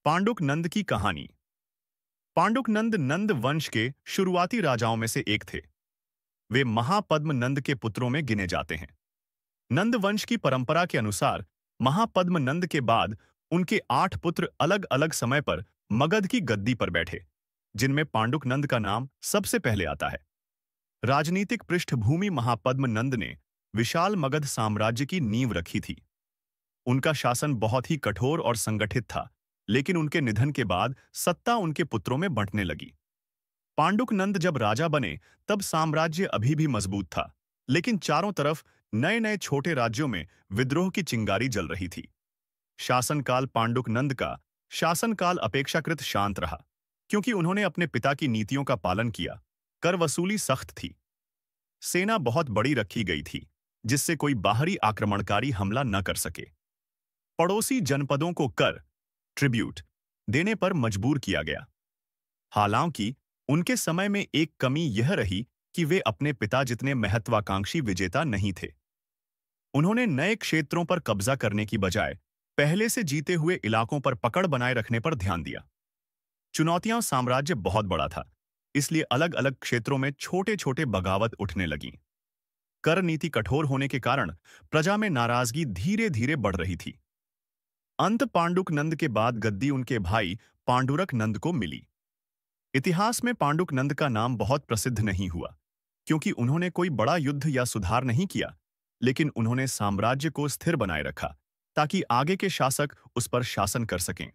पांडुक नंद की कहानी। पांडुक नंद नंद वंश के शुरुआती राजाओं में से एक थे। वे महापद्म नंद के पुत्रों में गिने जाते हैं। नंद वंश की परंपरा के अनुसार महापद्म नंद के बाद उनके 8 पुत्र अलग अलग समय पर मगध की गद्दी पर बैठे, जिनमें पांडुक नंद का नाम सबसे पहले आता है। राजनीतिक पृष्ठभूमि महापद्म नंद ने विशाल मगध साम्राज्य की नींव रखी थी। उनका शासन बहुत ही कठोर और संगठित था, लेकिन उनके निधन के बाद सत्ता उनके पुत्रों में बंटने लगी। पांडुक नंद जब राजा बने तब साम्राज्य अभी भी मजबूत था, लेकिन चारों तरफ नए नए छोटे राज्यों में विद्रोह की चिंगारी जल रही थी। शासनकाल पांडुक नंद का शासनकाल अपेक्षाकृत शांत रहा, क्योंकि उन्होंने अपने पिता की नीतियों का पालन किया। कर वसूली सख्त थी। सेना बहुत बड़ी रखी गई थी, जिससे कोई बाहरी आक्रमणकारी हमला न कर सके। पड़ोसी जनपदों को कर ट्रिब्यूट देने पर मजबूर किया गया। हालांकि उनके समय में एक कमी यह रही कि वे अपने पिता जितने महत्वाकांक्षी विजेता नहीं थे। उन्होंने नए क्षेत्रों पर कब्जा करने की बजाय पहले से जीते हुए इलाकों पर पकड़ बनाए रखने पर ध्यान दिया। चुनौतियां साम्राज्य बहुत बड़ा था, इसलिए अलग अलग क्षेत्रों में छोटे छोटे बगावत उठने लगीं। कर नीति कठोर होने के कारण प्रजा में नाराजगी धीरे धीरे बढ़ रही थी। अंत पांडुक नंद के बाद गद्दी उनके भाई पांडुरक नंद को मिली। इतिहास में पांडुक नंद का नाम बहुत प्रसिद्ध नहीं हुआ, क्योंकि उन्होंने कोई बड़ा युद्ध या सुधार नहीं किया, लेकिन उन्होंने साम्राज्य को स्थिर बनाए रखा ताकि आगे के शासक उस पर शासन कर सकें।